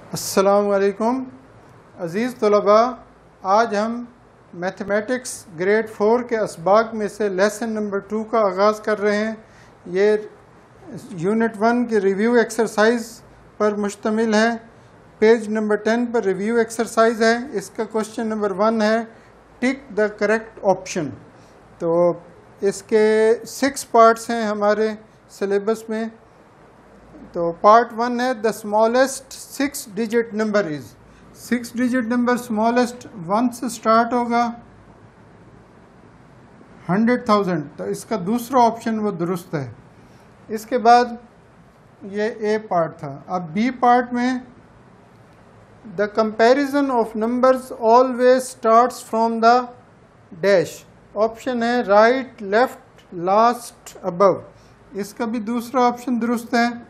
अस्सलामु अलैकुम अज़ीज़ तलबा, आज हम मैथमेटिक्स ग्रेड 4 के असबाक में से लेसन नंबर 2 का आगाज़ कर रहे हैं। ये यूनिट 1 की रिव्यू एक्सरसाइज पर मुश्तमिल है। पेज नंबर 10 पर रिव्यू एक्सरसाइज है। इसका क्वेश्चन नंबर 1 है टिक द करेक्ट ऑप्शन। तो इसके 6 पार्ट्स हैं हमारे सिलेबस में। तो पार्ट 1 है the smallest 6 digit number is. 6 digit number smallest 1 से स्टार्ट होगा 100,000, तो इसका दूसरा ऑप्शन वो दुरुस्त है। इसके बाद ये ए पार्ट था। अब बी पार्ट में the comparison of numbers always starts from the dash. Option है राइट, लेफ्ट, लास्ट, अबव। इसका भी दूसरा ऑप्शन दुरुस्त है।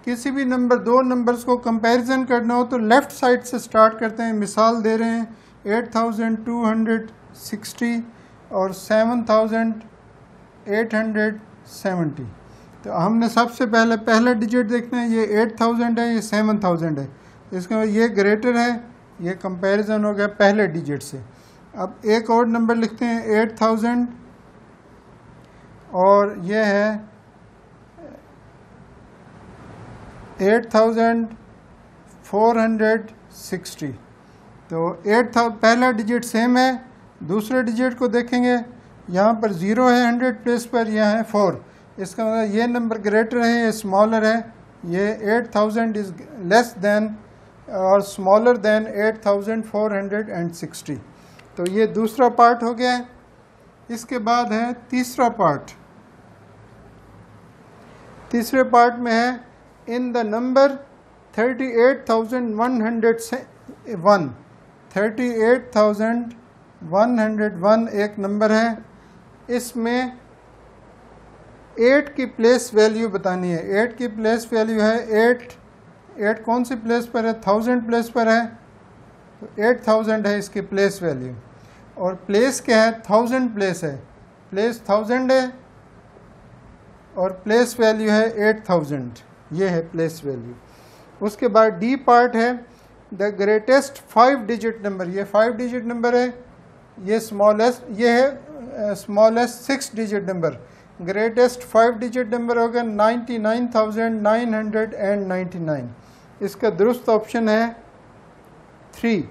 किसी भी दो नंबर्स को कंपैरिजन करना हो तो लेफ़्ट साइड से स्टार्ट करते हैं। मिसाल दे रहे हैं 8,260 और 7,870। तो हमने सबसे पहला डिजिट देखना है। ये 8,000 है, ये 7,000 है। इसका ये ग्रेटर है, ये कंपैरिजन हो गया पहले डिजिट से। अब एक और नंबर लिखते हैं 8,000 और ये है 8,460। तो 8,000 पहला डिजिट सेम है। दूसरे डिजिट को देखेंगे, यहाँ पर 0 है 100 प्लेस पर, यहाँ है 4। इसका मतलब ये नंबर ग्रेटर है, ये स्मॉलर है। ये 8,000 इज लेस देन और स्मॉलर देन 8,460। तो ये दूसरा पार्ट हो गया है। इसके बाद है तीसरा पार्ट। तीसरे पार्ट में है इन द नंबर 38,101। 38,101 एक नंबर है। इसमें 8 की प्लेस वैल्यू बतानी है। 8 की प्लेस वैल्यू है 8 कौन सी प्लेस पर है? 1000 प्लेस पर है, तो 8000 है इसकी प्लेस वैल्यू। और प्लेस क्या है? 1000 प्लेस है। प्लेस 1000 है और प्लेस वैल्यू है 8000। ये है प्लेस वैल्यू। उसके बाद डी पार्ट है द ग्रेटेस्ट 5 डिजिट नंबर। ये 5 डिजिट नंबर है। ये स्मॉलेस्ट, ये है smallest 6 digit number. Greatest 5 digit number होगा 99,999। इसका दुरुस्त ऑप्शन है 3,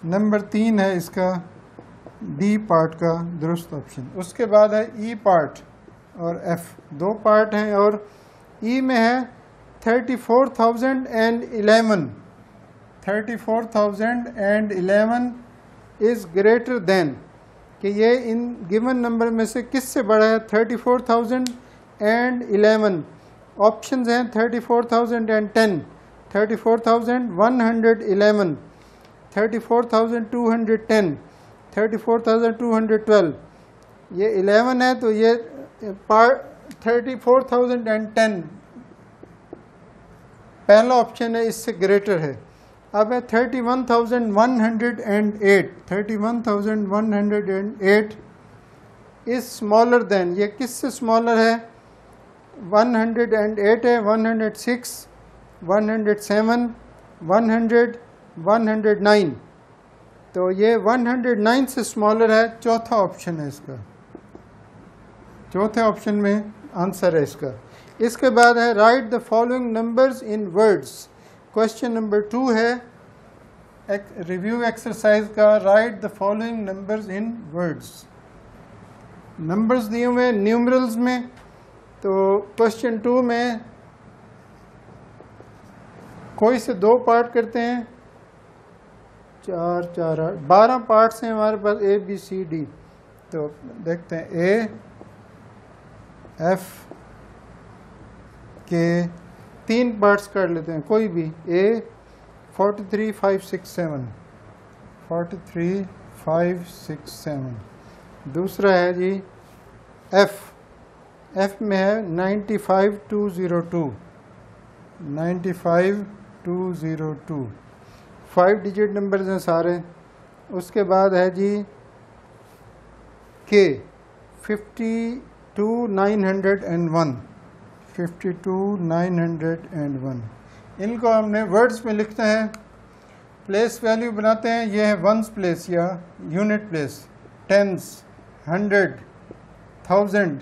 नंबर 3 है इसका डी पार्ट का दुरुस्त ऑप्शन। उसके बाद है ई पार्ट और एफ, 2 पार्ट हैं। और ई में है 34,011। 34,011 इज ग्रेटर देन, कि ये इन गिवन नंबर में से किससे बड़ा है? 34,011। ऑप्शंस हैं 34,010, 34,111, 34,210, 34,212। ये 11 है, तो ये पार्ट 34,010 पहला ऑप्शन है, इससे ग्रेटर है। अब है 31,108। 31,108 इज स्मॉलर देन। ये किससे स्मॉलर है? 108 है, 106, 107, 100, 109। तो ये 109 से स्मॉलर है। चौथा ऑप्शन है इसका। चौथे ऑप्शन में आंसर है इसका। इसके बाद है write the following numbers in words. Question number 2 है एक रिव्यू एक्सरसाइज का। Right the following numbers in words. Numbers दिए हुए न्यूमरल्स में। तो क्वेश्चन 2 में कोई से 2 पार्ट करते हैं। 4, 4, 8, 12 पार्ट्स हैं हमारे पास A B C D। तो देखते हैं A F के 3 पार्ट्स कर लेते हैं, कोई भी। A 43, 5, 6, 7, 43, 5, 6, 7। दूसरा है जी F में है 95,202। 95,202 5 डिजिट नंबर्स हैं सारे। उसके बाद है जी K 52,901। 52,901 इनको हमने वर्ड्स में लिखना है। प्लेस वैल्यू बनाते हैं, ये है वंस प्लेस या यूनिट प्लेस, टेंस, 100, 1000,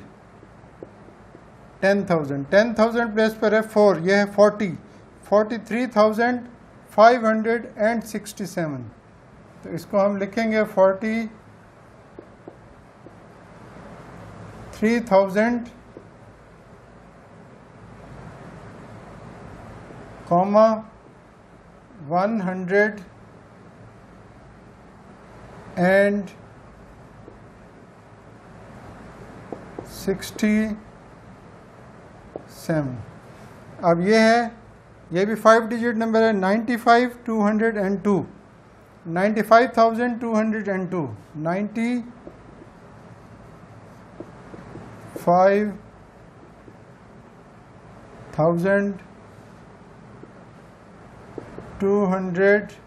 10,000। 10,000 प्लेस पर है 4, यह है 40, 43,567। तो इसको हम लिखेंगे 43,000, 167। अब ये है, ये भी 5 डिजिट नंबर है, 95,202, 95,202, 95,202।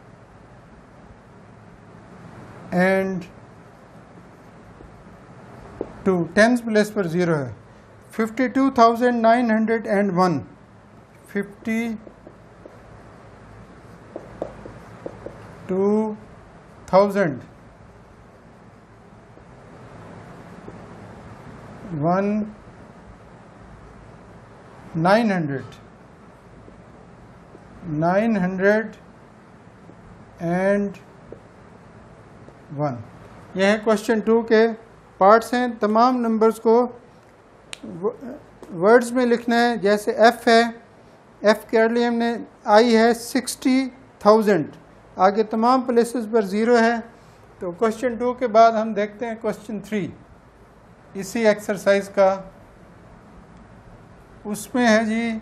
टेंस प्लेस पर 0 है। 52,901, 52,900, 901। यह है क्वेश्चन 2 के पार्ट्स हैं। तमाम नंबर्स को वर्ड्स में लिखना है। जैसे एफ है, एफ के लिए हमने आई है 60,000, आगे तमाम प्लेसेस पर 0 है। तो क्वेश्चन 2 के बाद हम देखते हैं क्वेश्चन 3 इसी एक्सरसाइज का। उसमें है जी,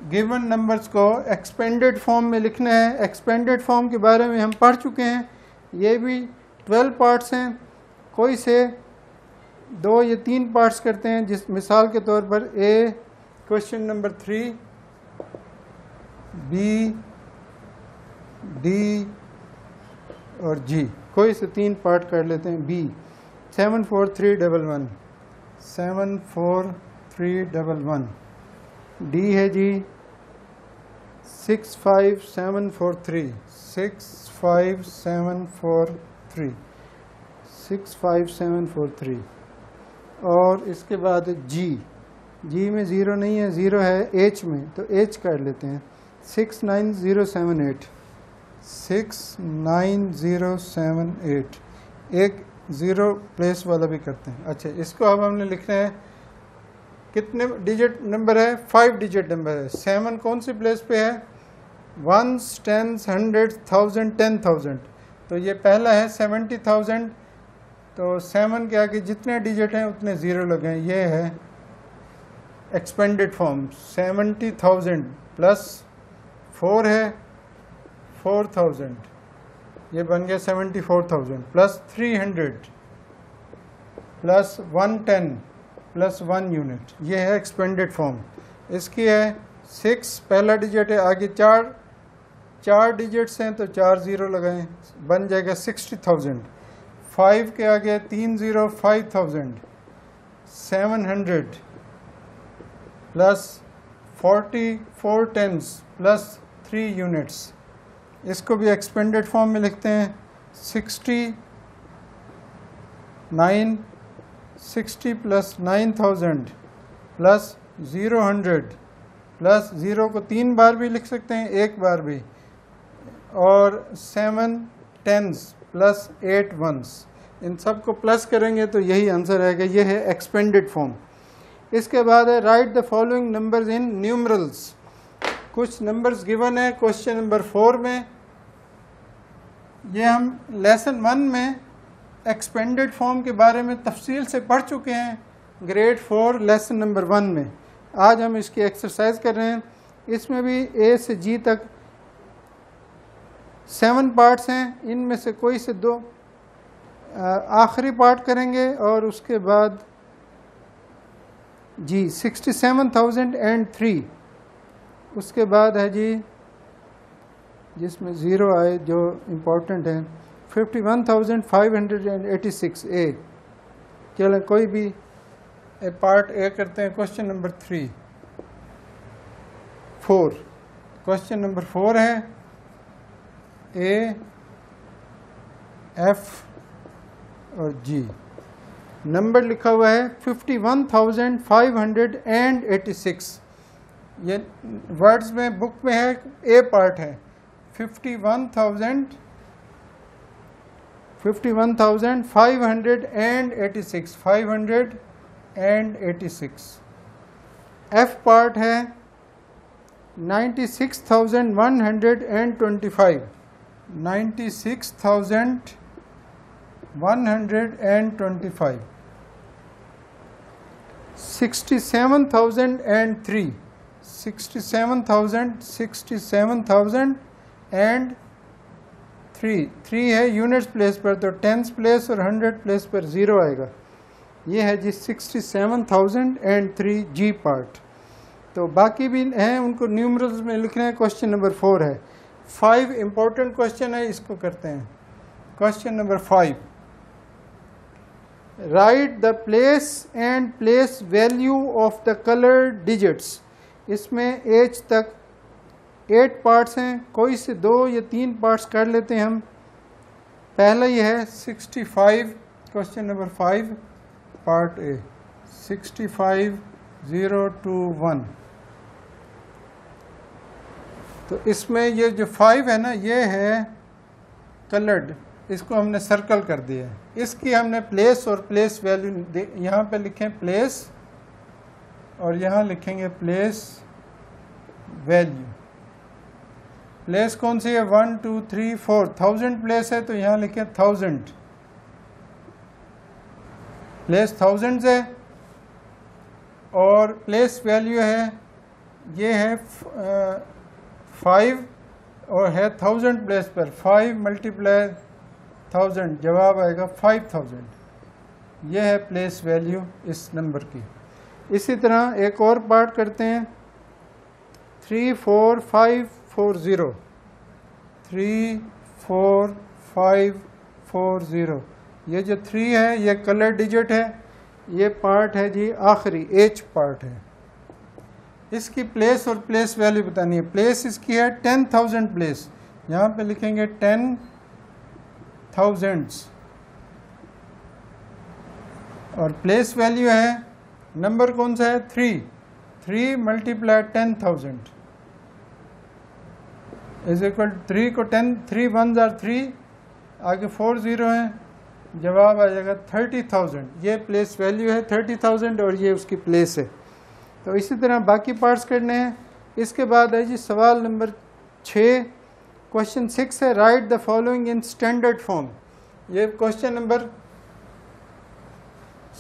गिवन नंबर्स को एक्सपेंडेड फॉर्म में लिखना है। एक्सपेंडेड फॉर्म के बारे में हम पढ़ चुके हैं। ये भी 12 पार्ट्स हैं, कोई से 2 या 3 पार्ट्स करते हैं। जिस मिसाल के तौर पर ए क्वेश्चन नंबर 3, बी, डी और जी, कोई से 3 पार्ट कर लेते हैं। बी 74311, 74311। डी है जी 65743, 65743, 65743। और इसके बाद जी, जी में 0 नहीं है, 0 है एच में, तो एच कर लेते हैं 69078, 69078। एक 0 प्लेस वाला भी करते हैं। अच्छा, इसको अब हमने लिखना है, कितने डिजिट नंबर है? 5 डिजिट नंबर है। 7 कौन सी प्लेस पे है? 1s, 10s, 100s, 1000, 10,000। तो ये पहला है 70,000। तो 7 के आगे जितने डिजिट हैं उतने 0 लगे हैं। ये है एक्सपेंडेड फॉर्म। 70,000 प्लस 4 है 4,000, ये बन गया 74,000, प्लस 300 प्लस 110 प्लस 1 यूनिट। ये है एक्सपेंडेड फॉर्म। इसकी है 6 पहला डिजिट है, आगे 4 डिजिट्स हैं तो 4 0 लगाएं, बन जाएगा 60,000। 5 के आगे 3 0, 5,000, 700 प्लस 44 टेंस प्लस 3 यूनिट्स। इसको भी एक्सपेंडेड फॉर्म में लिखते हैं। 60 प्लस 9,000 प्लस 0 प्लस 0 को 3 बार भी लिख सकते हैं, 1 बार भी, और 7 टेंस प्लस 8 वंस। इन सब को प्लस करेंगे तो यही आंसर आएगा। ये है एक्सपेंडेड फॉर्म। इसके बाद है write the following numbers in numerals. कुछ नंबर्स गिवन है क्वेश्चन नंबर 4 में। ये हम लेसन 1 में एक्सपेंडेड फॉर्म के बारे में तफसील से पढ़ चुके हैं, ग्रेड 4 लेसन नंबर 1 में। आज हम इसकी एक्सरसाइज कर रहे हैं। इसमें भी ए से जी तक 7 पार्ट्स हैं। इनमें से कोई से 2 आखिरी पार्ट करेंगे और उसके बाद जी 67,003। उसके बाद है जी जिसमें 0 आए जो इम्पोर्टेंट है 51,586 ए। चलें कोई भी पार्ट ए करते हैं। क्वेश्चन नंबर 4 क्वेश्चन नंबर 4 है ए, एफ और जी। नंबर लिखा हुआ है 51,586। ये वर्ड्स में बुक में है, ए पार्ट है 51,586 586। एफ पार्ट है 96,125 96,125। 67,003 3 है यूनिट्स प्लेस पर, तो टेंस प्लेस और 100 प्लेस पर 0 आएगा। ये है जी 67,003 जी पार्ट। तो बाकी भी हैं, उनको न्यूमरल्स में लिखना है। क्वेश्चन नंबर 4 है। 5 इंपॉर्टेंट क्वेश्चन है, इसको करते हैं। Question number 5, right the place and place value of the colour digits. इसमें एज तक 8 पार्ट्स हैं, कोई से 2 या 3 पार्ट्स कर लेते हैं हम। पहला ये है 65, क्वेश्चन नंबर 5 पार्ट ए 65,021। तो इसमें ये जो 5 है ना, ये है कलर्ड, इसको हमने सर्कल कर दिया है। इसकी हमने प्लेस और प्लेस वैल्यू यहाँ पे लिखें प्लेस, और यहाँ लिखेंगे प्लेस वैल्यू। प्लेस कौन सी है? 1 2 3 4, 1000 प्लेस है, तो यहाँ लिखें 1000। प्लेस 1000 है, और प्लेस वैल्यू है, ये है 5 और है 1000 प्लेस पर। 5 मल्टीप्लाई 1000, जवाब आएगा 5000। ये है प्लेस वैल्यू इस नंबर की। इसी तरह एक और पार्ट करते हैं 34540 34540। ये जो 3 है ये कलर डिजिट है, ये पार्ट है जी आखिरी एच पार्ट है। इसकी प्लेस और प्लेस वैल्यू बतानी है। प्लेस इसकी है 10,000 प्लेस, यहाँ पे लिखेंगे 10,000, और प्लेस वैल्यू है, नंबर कौन सा है? 3 मल्टीप्लाई 10,000 इज इक्वल 3 को 10, 3 1s are 3, आगे 4 0 है, जवाब आ जाएगा 30,000। ये प्लेस वैल्यू है 30,000 और ये उसकी प्लेस है। तो इसी तरह बाकी पार्ट्स करने हैं। इसके बाद है जी सवाल नंबर 6, क्वेश्चन 6 है write the following in standard form. ये क्वेश्चन नंबर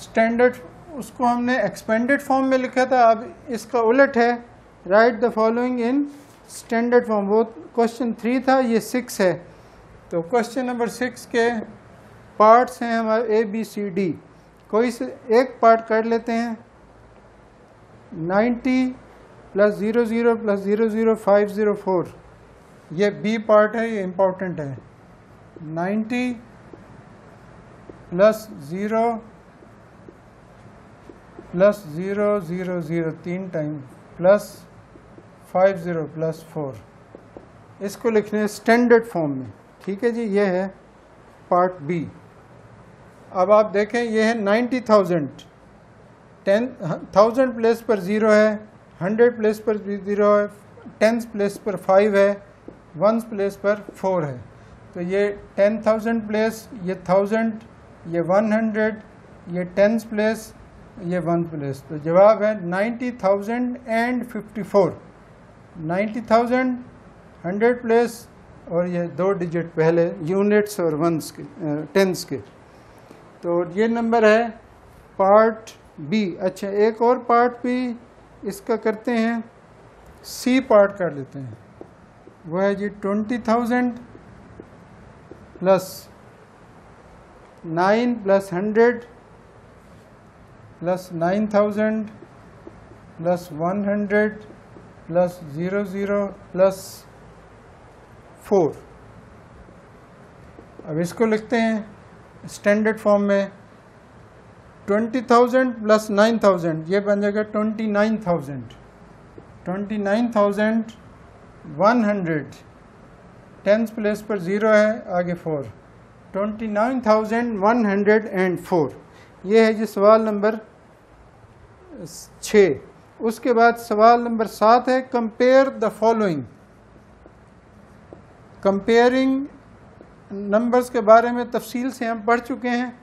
स्टैंडर्ड, उसको हमने एक्सपेंडेड फॉर्म में लिखा था, अब इसका उलट है write the following in standard form. वो क्वेश्चन 3 था, ये 6 है। तो क्वेश्चन नंबर 6 के पार्ट्स हैं हमारे ABCD। कोई से एक पार्ट कर लेते हैं। 90 + 00 + 00 504, ये B पार्ट है, ये इम्पोर्टेंट है। 90 + 0 + 0 0 0 3 टाइम प्लस 50 + 4, इसको लिखने हैं स्टैंडर्ड फॉर्म में। ठीक है जी, ये है पार्ट B। अब आप देखें, ये है 90,000, 10,000 प्लेस पर 0 है, 100 प्लेस पर 0 है, 10 प्लेस पर 5 है, 1 प्लेस पर 4 है। तो ये 10,000 प्लेस, ये 1000, ये 100, ये 10 प्लेस, ये 1 प्लेस। तो जवाब है 90,054। 90,000 100 प्लेस, और ये 2 डिजिट पहले यूनिट्स और वंस के, टेंस के। तो ये नंबर है पार्ट B। अच्छा, एक और पार्ट भी इसका करते हैं, C पार्ट कर लेते हैं। वो है जी 20,000 + 9 + 100 + 9,000 + 100 + 00 + 4। अब इसको लिखते हैं स्टैंडर्ड फॉर्म में। 20,000 + 9,000, ये बन जाएगा 29,000। 29,000 100, टेंथ प्लेस पर 0 है, आगे 4, 29,104। ये है जी सवाल नंबर 6। उसके बाद सवाल नंबर 7 है compare the following. Comparing numbers के बारे में तफसील से हम पढ़ चुके हैं,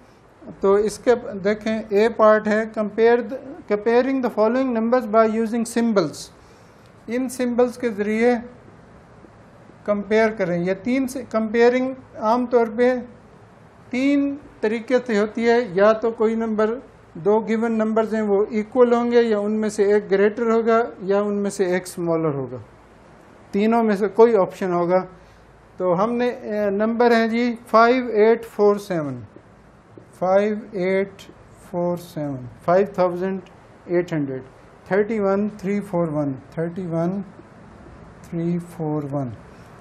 तो इसके देखें ए पार्ट है comparing the following numbers by using symbols. In symbols के ज़रिए कंपेयर करें। ये तीन से कंपेयरिंग आम तौर पे 3 तरीके से होती है, या तो कोई नंबर, 2 गिवन नंबर्स हैं वो इक्वल होंगे, या उनमें से एक ग्रेटर होगा, या उनमें से एक स्मॉलर होगा, तीनों में से कोई ऑप्शन होगा। तो हमने नंबर है जी 5847, 5847, 5800, 31341, 31341,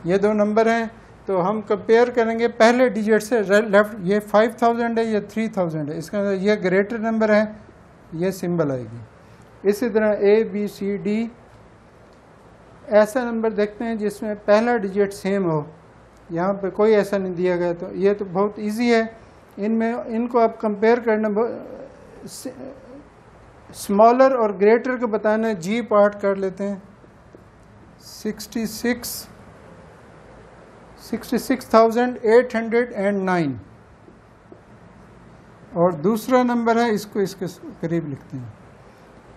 ये 2 नंबर हैं। तो हम कंपेयर करेंगे पहले डिजिट से लेफ्ट। ये 5000 है, ये 3000 है, इसका मतलब ये ग्रेटर नंबर है, ये सिंबल आएगी। इसी तरह ए बी सी डी, ऐसा नंबर देखते हैं जिसमें पहला डिजिट सेम हो। यहाँ पे कोई ऐसा नहीं दिया गया, तो ये तो बहुत इजी है। इनको आप कंपेयर करना, स्मॉलर और ग्रेटर को बताना, जी पार्ट कर लेते हैं। 66,809 और दूसरा नंबर है, इसको इसके करीब लिखते हैं।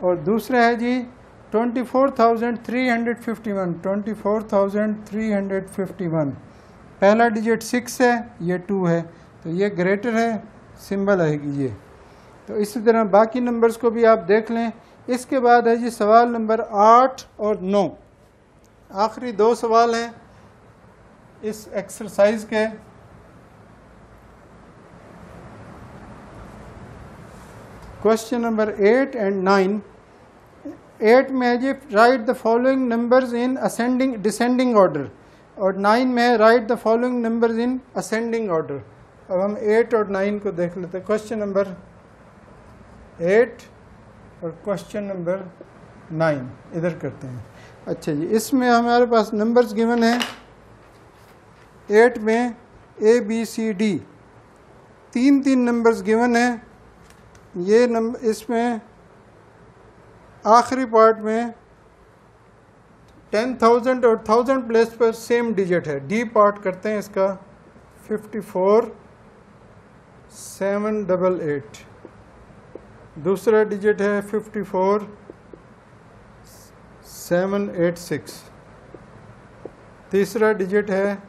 और दूसरा है जी 24,351, 24,351, पहला डिजिट 6 है, ये 2 है, तो ये ग्रेटर है, सिंबल आएगी ये। तो इसी तरह बाकी नंबर्स को भी आप देख लें। इसके बाद है जी सवाल नंबर 8 और 9, आखिरी 2 सवाल हैं इस एक्सरसाइज के। Question number 8 and 9। 8 में है जी write the following numbers in ascending descending order, और 9 में है write the following numbers in ascending order. अब हम 8 और 9 को देख लेते हैं। क्वेश्चन नंबर 8 और क्वेश्चन नंबर 9 इधर करते हैं। अच्छा जी, इसमें हमारे पास नंबर्स गिवन हैं। 8 में A B C D 3 numbers given हैं। ये नंबर, इसमें आखिरी पार्ट में 10,000 और 1000 प्लेस पर सेम डिजिट है। डी पार्ट करते हैं इसका 54,788, दूसरा डिजिट है 54,786, तीसरा डिजिट है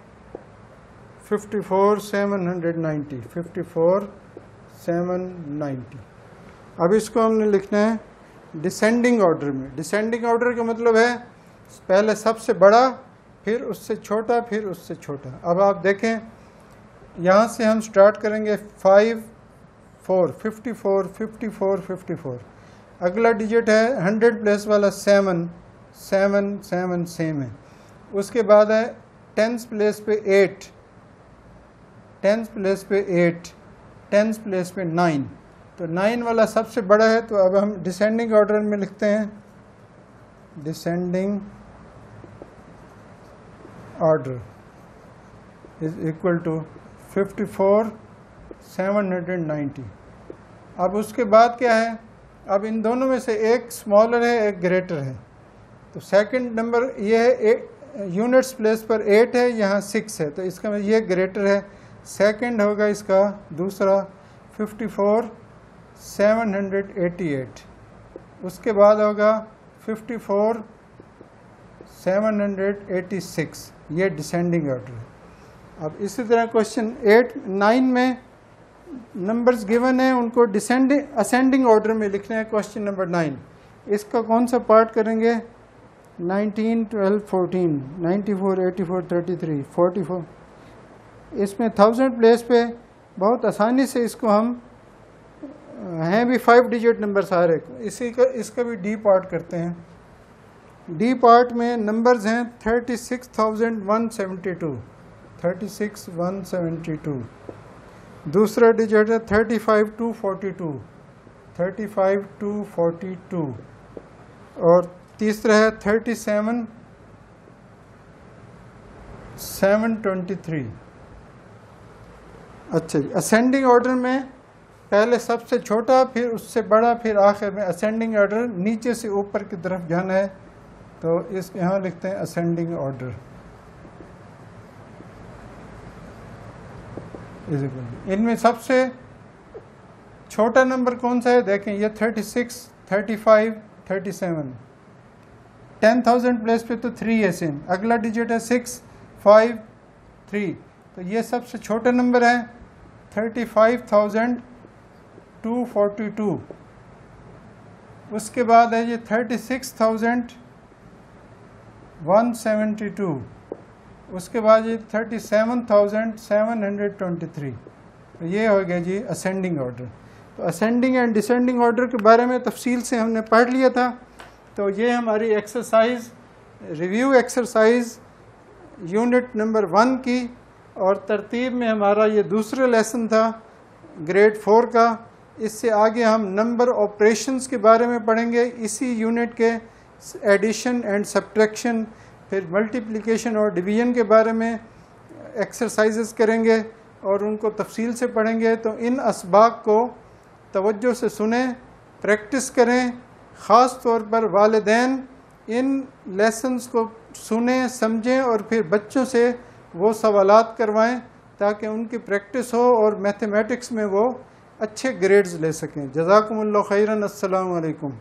54,790, 54,790। अब इसको हमने लिखना है डिसेंडिंग ऑर्डर में। डिसेंडिंग ऑर्डर का मतलब है पहले सबसे बड़ा, फिर उससे छोटा, फिर उससे छोटा। अब आप देखें, यहाँ से हम स्टार्ट करेंगे 54, 54, 54, 54। अगला डिजिट है 100 प्लेस वाला 7, 7, 7 सेम है। उसके बाद है 10th प्लेस पे 8, 10th प्लेस पे 8, 10th प्लेस पे 9। तो 9 वाला सबसे बड़ा है, तो अब हम डिसेंडिंग ऑर्डर में लिखते हैं descending order is equal to 54,790। अब उसके बाद क्या है, अब इन दोनों में से एक स्मॉलर है, एक ग्रेटर है। तो सेकंड नंबर ये है, यूनिट्स प्लेस पर 8 है, यहाँ 6 है, तो इसका मतलब ये ग्रेटर है। सेकंड होगा इसका दूसरा 54,788। उसके बाद होगा 54,786, ये डिसेंडिंग ऑर्डर है। अब इसी तरह क्वेश्चन 8, 9 में नंबर्स गिवन है, उनको डिसेंडिंग असेंडिंग ऑर्डर में लिखना है। क्वेश्चन नंबर 9, इसका कौन सा पार्ट करेंगे? 19, 12, 14, 94, 84, 33, 44। इसमें 1000 प्लेस पे बहुत आसानी से इसको हम, हैं भी 5 डिजिट नंबर सारे, इसका भी डी पार्ट करते हैं। डी पार्ट में नंबर्स हैं 36,172, 36,172। दूसरा डिजिट है 35,242, 35,242। और तीसरा है 37,255, 723। अच्छा जी, असेंडिंग ऑर्डर में पहले सबसे छोटा, फिर उससे बड़ा, फिर आखिर में असेंडिंग ऑर्डर नीचे से ऊपर की तरफ जाना है। तो इस यहाँ लिखते हैं असेंडिंग ऑर्डर इज इक्वल। इनमें सबसे छोटा नंबर कौन सा है? देखें, ये 36, 35, 37। 10,000 प्लेस पे तो 3 है सेम। अगला डिजिट है 6, 5, 3। तो ये सबसे छोटा नंबर है 35,242। उसके बाद है ये 36,172। उसके बाद ये 37,723। तो ये हो गया जी असेंडिंग ऑर्डर। तो असेंडिंग एंड डिसेंडिंग ऑर्डर के बारे में तफसील से हमने पढ़ लिया था। तो ये हमारी exercise, review exercise unit number 1 की, और तरतीब में हमारा ये दूसरा लेसन था ग्रेड 4 का। इससे आगे हम नंबर ऑपरेशंस के बारे में पढ़ेंगे, इसी यूनिट के एडिशन एंड सब्ट्रैक्शन, फिर मल्टीप्लिकेशन और डिवीजन के बारे में एक्सरसाइजेस करेंगे और उनको तफसील से पढ़ेंगे। तो इन असबाक को तवज्जो से सुने, प्रैक्टिस करें। ख़ास तौर पर वालिदैन इन लेसन्स को सुने, समझें और फिर बच्चों से वो सवालात करवाएं ताकि उनकी प्रैक्टिस हो और मैथमेटिक्स में वो अच्छे ग्रेड्स ले सकें। जज़ाकुमुल्लाह खैरन। अस्सलामु अलैकुम।